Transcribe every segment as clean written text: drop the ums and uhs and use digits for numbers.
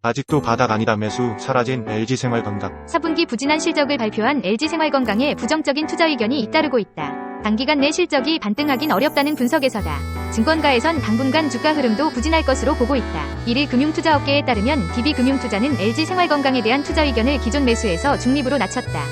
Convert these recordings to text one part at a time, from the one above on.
아직도 바닥 아니다 매수 사라진 LG생활건강. 4분기 부진한 실적을 발표한 LG생활건강에 부정적인 투자 의견이 잇따르고 있다. 단기간 내 실적이 반등하긴 어렵다는 분석에서다. 증권가에선 당분간 주가 흐름도 부진할 것으로 보고 있다. 1일 금융투자업계에 따르면 DB금융투자는 LG생활건강에 대한 투자 의견을 기존 매수에서 중립으로 낮췄다.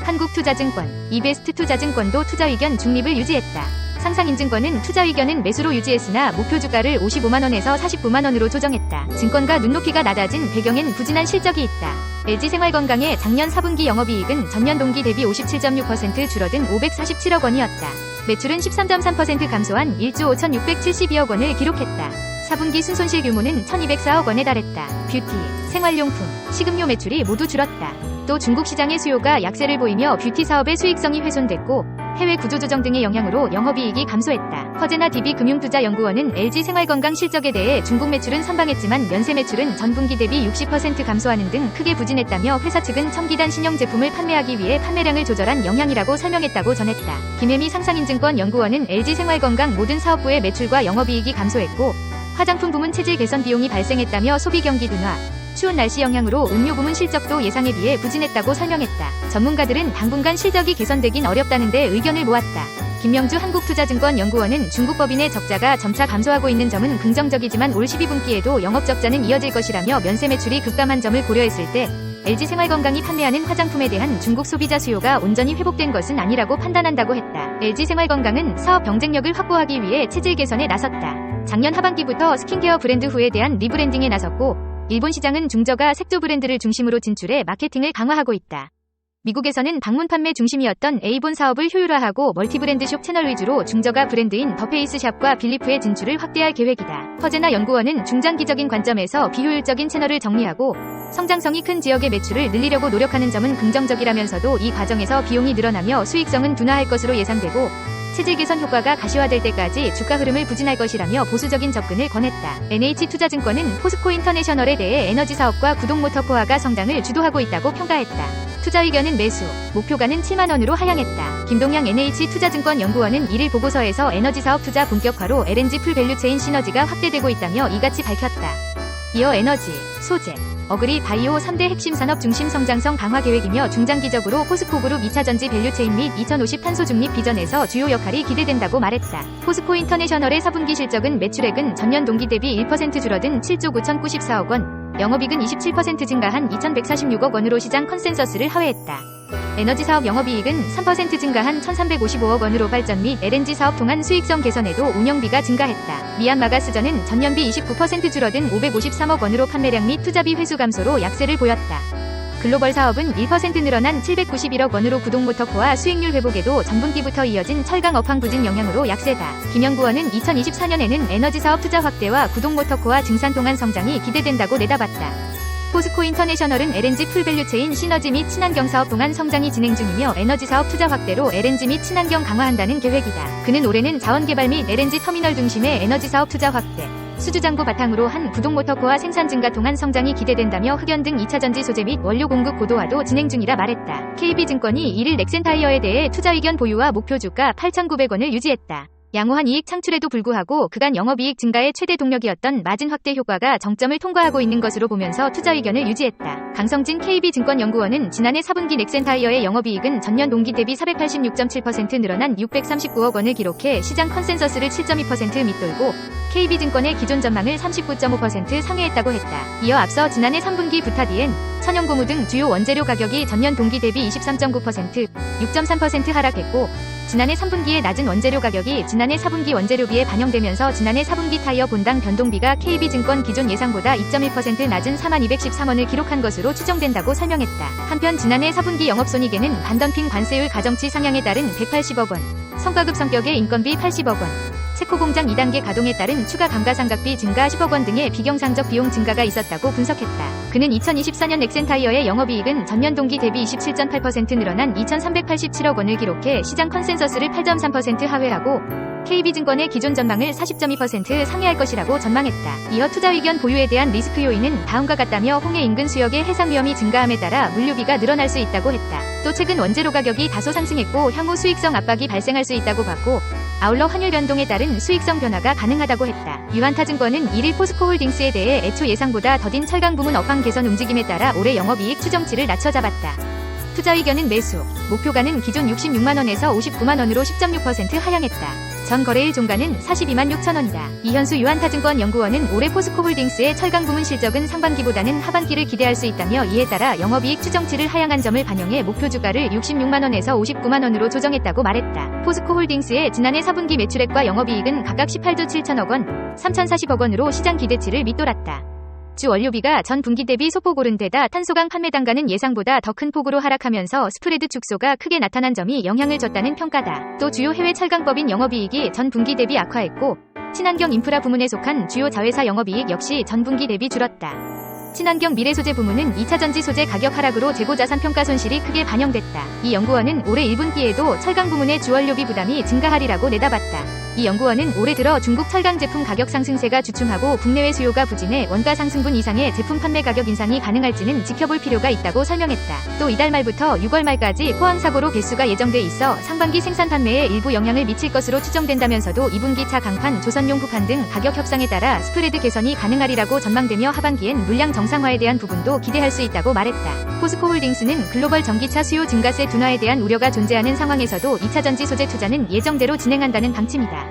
한국투자증권, 이베스트투자증권도 투자 의견 중립을 유지했다. 상상인증권은 투자 의견은 매수로 유지했으나 목표 주가를 55만원에서 49만원으로 조정했다. 증권가 눈높이가 낮아진 배경엔 부진한 실적이 있다. LG생활건강의 작년 4분기 영업이익은 전년 동기 대비 57.6% 줄어든 547억 원이었다. 매출은 13.3% 감소한 1조 5,672억 원을 기록했다. 4분기 순손실 규모는 1,204억 원에 달했다. 뷰티, 생활용품, 식음료 매출이 모두 줄었다. 또 중국 시장의 수요가 약세를 보이며 뷰티 사업의 수익성이 훼손됐고 해외 구조조정 등의 영향으로 영업이익이 감소했다. 허재나 DB금융투자연구원은 LG생활건강 실적에 대해 중국 매출은 선방했지만 면세 매출은 전분기 대비 60% 감소하는 등 크게 부진했다며 회사 측은 첨기단 신형 제품을 판매하기 위해 판매량을 조절한 영향이라고 설명했다고 전했다. 김혜미 상상인증권연구원은 LG생활건강 모든 사업부의 매출과 영업이익이 감소했고 화장품 부문 체질 개선 비용이 발생했다며 소비 경기 둔화, 추운 날씨 영향으로 음료 부문 실적도 예상에 비해 부진했다고 설명했다. 전문가들은 당분간 실적이 개선되긴 어렵다는데 의견을 모았다. 김명주 한국투자증권연구원은 중국 법인의 적자가 점차 감소하고 있는 점은 긍정적이지만 올 12분기에도 영업적자는 이어질 것이라며 면세 매출이 급감한 점을 고려했을 때 LG생활건강이 판매하는 화장품에 대한 중국 소비자 수요가 온전히 회복된 것은 아니라고 판단한다고 했다. LG생활건강은 사업 경쟁력을 확보하기 위해 체질 개선에 나섰다. 작년 하반기부터 스킨케어 브랜드 후에 대한 리브랜딩에 나섰고 일본 시장은 중저가 색조 브랜드를 중심으로 진출해 마케팅을 강화하고 있다. 미국에서는 방문 판매 중심이었던 에이본 사업을 효율화하고 멀티브랜드숍 채널 위주로 중저가 브랜드인 더페이스샵과 빌리프의 진출을 확대할 계획이다. 허재나 연구원은 중장기적인 관점에서 비효율적인 채널을 정리하고 성장성이 큰 지역의 매출을 늘리려고 노력하는 점은 긍정적이라면서도 이 과정에서 비용이 늘어나며 수익성은 둔화할 것으로 예상되고 체질 개선 효과가 가시화될 때까지 주가 흐름을 부진할 것이라며 보수적인 접근을 권했다. NH투자증권은 포스코 인터내셔널에 대해 에너지 사업과 구동 모터코아가 성장을 주도하고 있다고 평가했다. 투자 의견은 매수, 목표가는 7만원으로 하향했다. 김동양 NH투자증권연구원은 1일 보고서에서 에너지 사업 투자 본격화로 LNG 풀밸류체인 시너지가 확대되고 있다며 이같이 밝혔다. 이어 에너지, 소재, 어그리 바이오 3대 핵심 산업 중심 성장성 강화 계획이며 중장기적으로 포스코그룹 2차 전지 밸류체인 및 2050 탄소 중립 비전에서 주요 역할이 기대된다고 말했다. 포스코 인터내셔널의 4분기 실적은 매출액은 전년 동기 대비 1% 줄어든 7조 9,094억 원, 영업이익은 27% 증가한 2,146억 원으로 시장 컨센서스를 하회했다. 에너지 사업 영업이익은 3% 증가한 1,355억 원으로 발전 및 LNG 사업 통한 수익성 개선에도 운영비가 증가했다. 미얀마가스전은 전년비 29% 줄어든 553억 원으로 판매량 및 투자비 회수 감소로 약세를 보였다. 글로벌 사업은 1% 늘어난 791억 원으로 구동모터코아 수익률 회복에도 전분기부터 이어진 철강 업황 부진 영향으로 약세다. 김연구원은 2024년에는 에너지 사업 투자 확대와 구동모터코아 증산 동안 성장이 기대된다고 내다봤다. 포스코 인터내셔널은 LNG 풀밸류체인 시너지 및 친환경 사업 동안 성장이 진행 중이며 에너지 사업 투자 확대로 LNG 및 친환경 강화한다는 계획이다. 그는 올해는 자원개발 및 LNG 터미널 중심의 에너지 사업 투자 확대, 수주장부 바탕으로 한 구동모터코아 생산 증가 동안 성장이 기대된다며 흑연 등 2차 전지 소재 및 원료 공급 고도화도 진행 중이라 말했다. KB증권이 1일 넥센타이어에 대해 투자 의견 보유와 목표 주가 8,900원을 유지했다. 양호한 이익 창출에도 불구하고 그간 영업이익 증가의 최대 동력이었던 마진 확대 효과가 정점을 통과하고 있는 것으로 보면서 투자 의견을 유지했다. 강성진 KB증권연구원은 지난해 4분기 넥센타이어의 영업이익은 전년 동기 대비 486.7% 늘어난 639억 원을 기록해 시장 컨센서스를 7.2% 밑돌고 KB증권의 기존 전망을 39.5% 상회했다고 했다. 이어 앞서 지난해 3분기 부타디엔, 천연고무 등 주요 원재료 가격이 전년 동기 대비 23.9%, 6.3% 하락했고 지난해 3분기의 낮은 원재료 가격이 지난해 4분기 원재료비에 반영되면서 지난해 4분기 타이어 본당 변동비가 KB증권 기존 예상보다 2.1% 낮은 4213원을 기록한 것으로 추정된다고 설명했다. 한편 지난해 4분기 영업손익에는 반덤핑 관세율 가정치 상향에 따른 180억 원, 성과급 성격의 인건비 80억 원, 체코 공장 2단계 가동에 따른 추가 감가상각비 증가 10억 원 등의 비경상적 비용 증가가 있었다고 분석했다. 그는 2024년 넥센타이어의 영업이익은 전년 동기 대비 27.8% 늘어난 2,387억 원을 기록해 시장 컨센서스를 8.3% 하회하고 KB증권의 기존 전망을 40.2% 상회할 것이라고 전망했다. 이어 투자 의견 보유에 대한 리스크 요인은 다음과 같다며 홍해 인근 수역의 해상 위험이 증가함에 따라 물류비가 늘어날 수 있다고 했다. 또 최근 원재료 가격이 다소 상승했고 향후 수익성 압박이 발생할 수 있다고 봤고 아울러 환율 변동에 따른 수익성 변화가 가능하다고 했다. 유한타증권은 1일 포스코홀딩스에 대해 애초 예상보다 더딘 철강 부문 업황 개선 움직임에 따라 올해 영업이익 추정치를 낮춰 잡았다. 투자 의견은 매수, 목표가는 기존 66만원에서 59만원으로 10.6% 하향했다. 전 거래일 종가는 42만 6천원이다. 이현수 유한타증권 연구원은 올해 포스코홀딩스의 철강 부문 실적은 상반기보다는 하반기를 기대할 수 있다며 이에 따라 영업이익 추정치를 하향한 점을 반영해 목표 주가를 66만원에서 59만원으로 조정했다고 말했다. 포스코홀딩스의 지난해 4분기 매출액과 영업이익은 각각 18조 7천억원, 3,040억원으로 시장 기대치를 밑돌았다. 주 원료비가 전 분기 대비 소폭 오른 데다 탄소강 판매 단가는 예상보다 더 큰 폭으로 하락하면서 스프레드 축소가 크게 나타난 점이 영향을 줬다는 평가다. 또 주요 해외 철강법인 영업이익이 전 분기 대비 악화했고 친환경 인프라 부문에 속한 주요 자회사 영업이익 역시 전 분기 대비 줄었다. 친환경 미래소재 부문은 2차 전지 소재 가격 하락으로 재고자산 평가 손실이 크게 반영됐다. 이 연구원은 올해 1분기에도 철강 부문의 주원료비 부담이 증가하리라고 내다봤다. 이 연구원은 올해 들어 중국 철강 제품 가격 상승세가 주춤하고 국내외 수요가 부진해 원가 상승분 이상의 제품 판매 가격 인상이 가능할지는 지켜볼 필요가 있다고 설명했다. 또 이달 말부터 6월 말까지 포항사고로 개수가 예정돼 있어 상반기 생산 판매에 일부 영향을 미칠 것으로 추정된다면서도 2분기 차 강판, 조선용 부판 등 가격 협상에 따라 스프레드 개선이 가능하리라고 전망되며 하반기엔 물량 정상화에 대한 부분도 기대할 수 있다고 말했다. 포스코홀딩스는 글로벌 전기차 수요 증가세 둔화에 대한 우려가 존재하는 상황에서도 2차 전지 소재 투자는 예정대로 진행한다는 방침이다.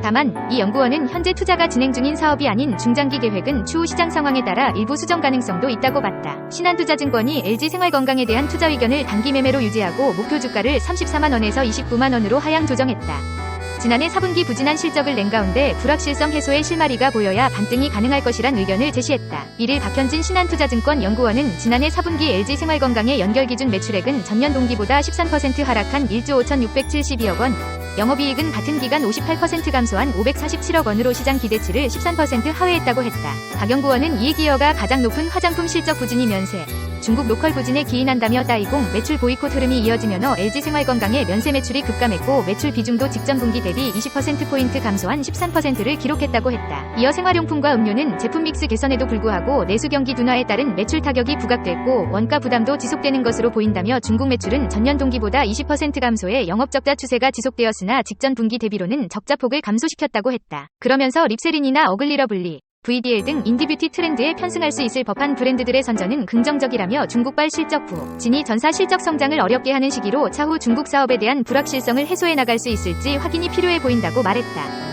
다만 이 연구원은 현재 투자가 진행 중인 사업이 아닌 중장기 계획은 추후 시장 상황에 따라 일부 수정 가능성도 있다고 봤다. 신한투자증권이 LG생활건강에 대한 투자 의견을 단기 매매로 유지하고 목표 주가를 34만원에서 29만원으로 하향 조정했다. 지난해 4분기 부진한 실적을 낸 가운데 불확실성 해소의 실마리가 보여야 반등이 가능할 것이란 의견을 제시했다. 1일 박현진 신한투자증권 연구원은 지난해 4분기 LG생활건강의 연결기준 매출액은 전년 동기보다 13% 하락한 1조 5,672억원, 영업이익은 같은 기간 58% 감소한 547억원으로 시장 기대치를 13% 하회했다고 했다. 박 연구원은 이익 기여가 가장 높은 화장품 실적 부진이 면세, 중국 로컬 부진에 기인한다며 따이공 매출 보이콧 흐름이 이어지면서 LG생활건강의 면세 매출이 급감했고 매출 비중도 직전 분기 대비 20%포인트 감소한 13%를 기록했다고 했다. 이어 생활용품과 음료는 제품 믹스 개선에도 불구하고 내수 경기 둔화에 따른 매출 타격이 부각됐고 원가 부담도 지속되는 것으로 보인다며 중국 매출은 전년 동기보다 20% 감소해 영업적자 추세가 지속되었으나 직전 분기 대비로는 적자폭을 감소시켰다고 했다. 그러면서 립세린이나 어글리러블리, VDL 등 인디뷰티 트렌드에 편승할 수 있을 법한 브랜드들의 선전은 긍정적이라며 중국발 실적 부진이 전사 실적 성장을 어렵게 하는 시기로 차후 중국 사업에 대한 불확실성을 해소해 나갈 수 있을지 확인이 필요해 보인다고 말했다.